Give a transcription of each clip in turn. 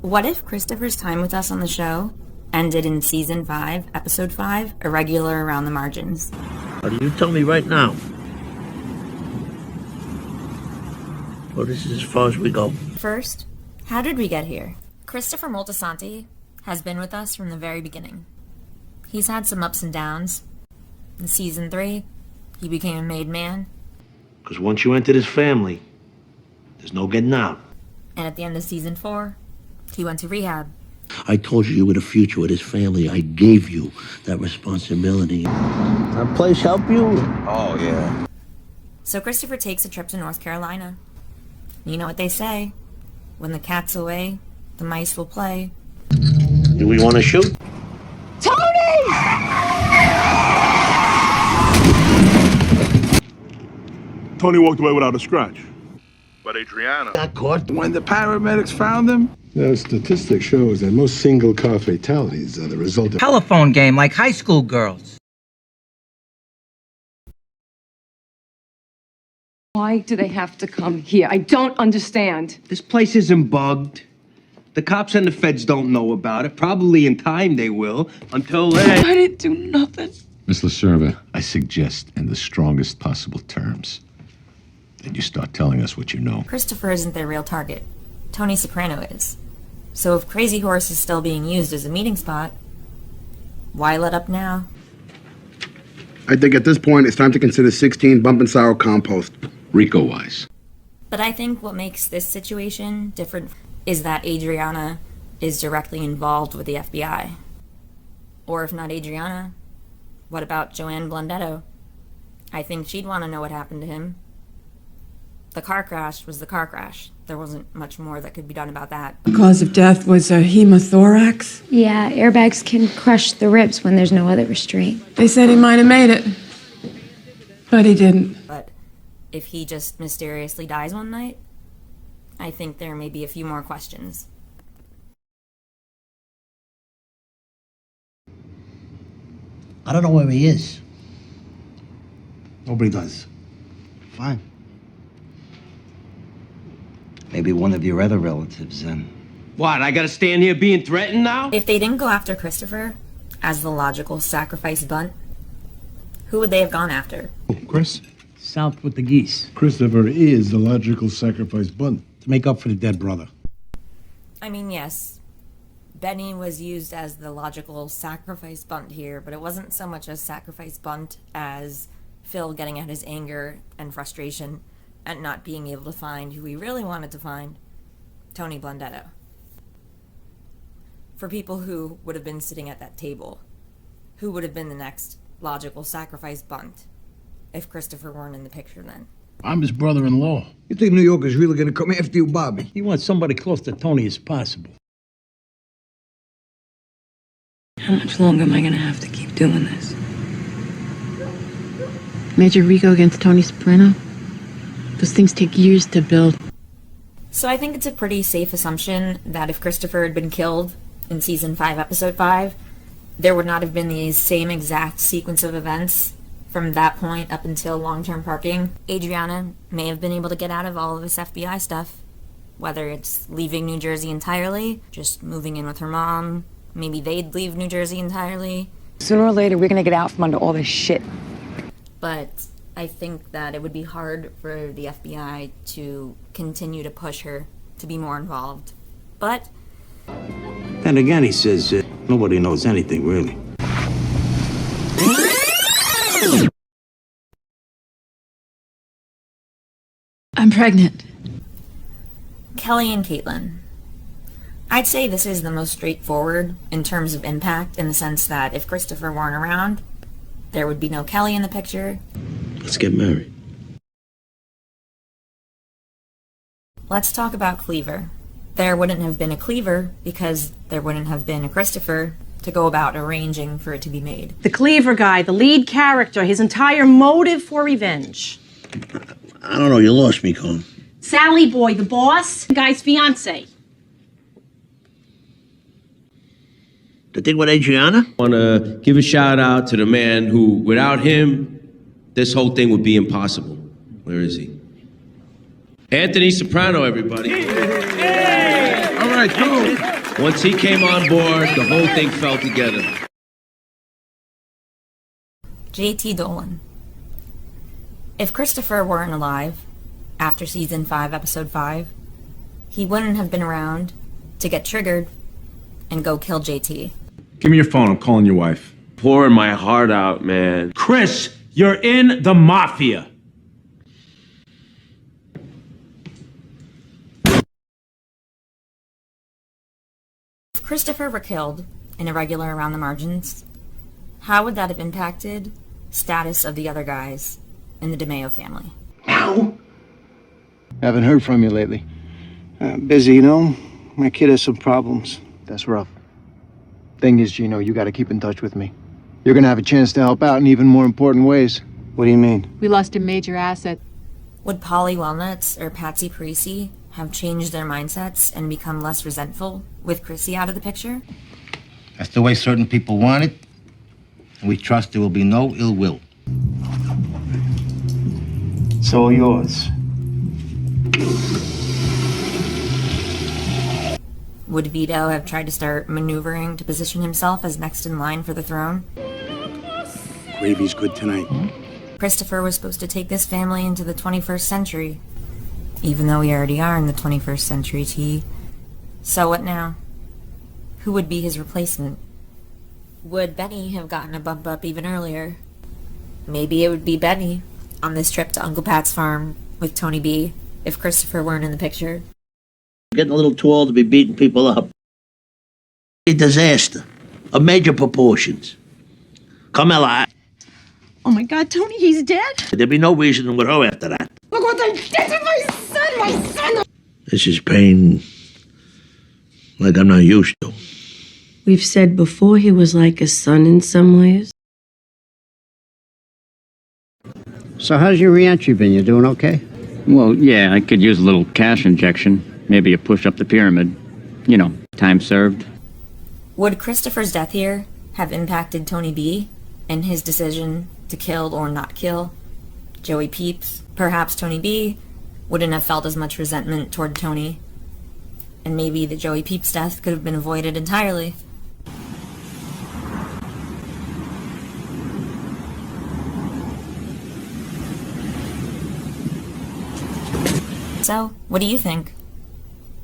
What if Christopher's time with us on the show ended in season 5, episode 5, Irregular Around the Margins? What do you tell me right now? Well, this is as far as we go. First, how did we get here? Christopher Moltisanti has been with us from the very beginning. He's had some ups and downs. In season 3, he became a made man. Because once you enter this family, there's no getting out. And at the end of season 4, he went to rehab. I told you were the future with this family. I gave you that responsibility. That place help you? Oh, yeah. So Christopher takes a trip to North Carolina. You know what they say. When the cat's away, the mice will play. Do we want to shoot? Tony! Tony walked away without a scratch. But Adriana... Got caught. When the paramedics found him? The statistic shows that most single car fatalities are the result of... Telephone game like high school girls. Why do they have to come here? I don't understand. This place isn't bugged. The cops and the feds don't know about it. Probably in time they will, until then... I didn't do nothing. Miss LaServa, I suggest in the strongest possible terms that you start telling us what you know. Christopher isn't their real target. Tony Soprano is. So if Crazy Horse is still being used as a meeting spot, why let up now? I think at this point it's time to consider 16 bump and sour compost. RICO-wise. But I think what makes this situation different is that Adriana is directly involved with the FBI. Or if not Adriana, what about Joanne Blundetto? I think she'd want to know what happened to him. The car crash was the car crash. There wasn't much more that could be done about that. The cause of death was a hemothorax? Yeah, airbags can crush the ribs when there's no other restraint. They said he might have made it, but he didn't. But if he just mysteriously dies one night, I think there may be a few more questions. I don't know where he is. Nobody does. Fine. Maybe one of your other relatives, then. What, I gotta stand here being threatened now? If they didn't go after Christopher as the logical sacrifice bunt, who would they have gone after? Chris? South with the geese. Christopher is the logical sacrifice bunt to make up for the dead brother. I mean, yes, Benny was used as the logical sacrifice bunt here, but it wasn't so much a sacrifice bunt as Phil getting at his anger and frustration at not being able to find who he really wanted to find, Tony Blundetto. For people who would have been sitting at that table, who would have been the next logical sacrifice bunt if Christopher weren't in the picture then? I'm his brother-in-law. You think New York is really gonna come after you, Bobby? You want somebody close to Tony as possible. How much longer am I gonna have to keep doing this? Major RICO against Tony Soprano? Those things take years to build. So I think it's a pretty safe assumption that if Christopher had been killed in season 5, episode 5, there would not have been the same exact sequence of events from that point up until long-term parking. Adriana may have been able to get out of all of this FBI stuff, whether it's leaving New Jersey entirely, just moving in with her mom, maybe they'd leave New Jersey entirely. Sooner or later, we're gonna get out from under all this shit. But I think that it would be hard for the FBI to continue to push her to be more involved. But Then again, he says nobody knows anything, really. I'm pregnant. Kelly and Caitlin. I'd say this is the most straightforward in terms of impact, in the sense that if Christopher weren't around, there would be no Kelly in the picture. Let's get married. Let's talk about Cleaver. There wouldn't have been a Cleaver because there wouldn't have been a Christopher to go about arranging for it to be made. The Cleaver guy, the lead character, his entire motive for revenge. I don't know, you lost me, Con. Sally Boy, the boss, the guy's fiance. The thing with Adriana? I want to give a shout out to the man who, without him, this whole thing would be impossible. Where is he? Anthony Soprano, everybody. All right. right, go. Once he came on board, the whole thing fell together. J.T. Dolan. If Christopher weren't alive, after season 5, episode 5, he wouldn't have been around to get triggered and go kill JT. Give me your phone, I'm calling your wife. Pouring my heart out, man. Chris, you're in the mafia. If Christopher were killed in Irregular around the margins, how would that have impacted status of the other guys in the DeMeo family? Now? Haven't heard from you lately. Busy, you know. My kid has some problems. That's rough. Thing is, Gino, you gotta keep in touch with me. You're gonna have a chance to help out in even more important ways. What do you mean? We lost a major asset. Would Polly Walnuts or Patsy Parisi have changed their mindsets and become less resentful with Chrissy out of the picture? That's the way certain people want it, and we trust there will be no ill will. It's all yours. Would Vito have tried to start maneuvering to position himself as next in line for the throne? Gravy's good tonight. Christopher was supposed to take this family into the 21st century, even though we already are in the 21st century, T. So what now? Who would be his replacement? Would Benny have gotten a bump up even earlier? Maybe it would be Benny on this trip to Uncle Pat's farm with Tony B if Christopher weren't in the picture. Getting a little too old to be beating people up. A disaster of major proportions. Carmela, Oh my God, Tony, he's dead? there'd be no reason with her after that. Look what they did to my son! This is pain like I'm not used to. We've said before he was like a son in some ways. So how's your re-entry been? You doing okay? Well, yeah, I could use a little cash injection. Maybe a push up the pyramid. You know, time served. Would Christopher's death here have impacted Tony B and his decision to kill or not kill Joey Peeps? Perhaps Tony B wouldn't have felt as much resentment toward Tony, and maybe the Joey Peeps death could have been avoided entirely. So, what do you think?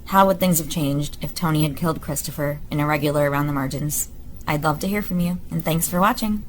How would things have changed if Tony had killed Christopher in Irregular around the margins? I'd love to hear from you, and thanks for watching.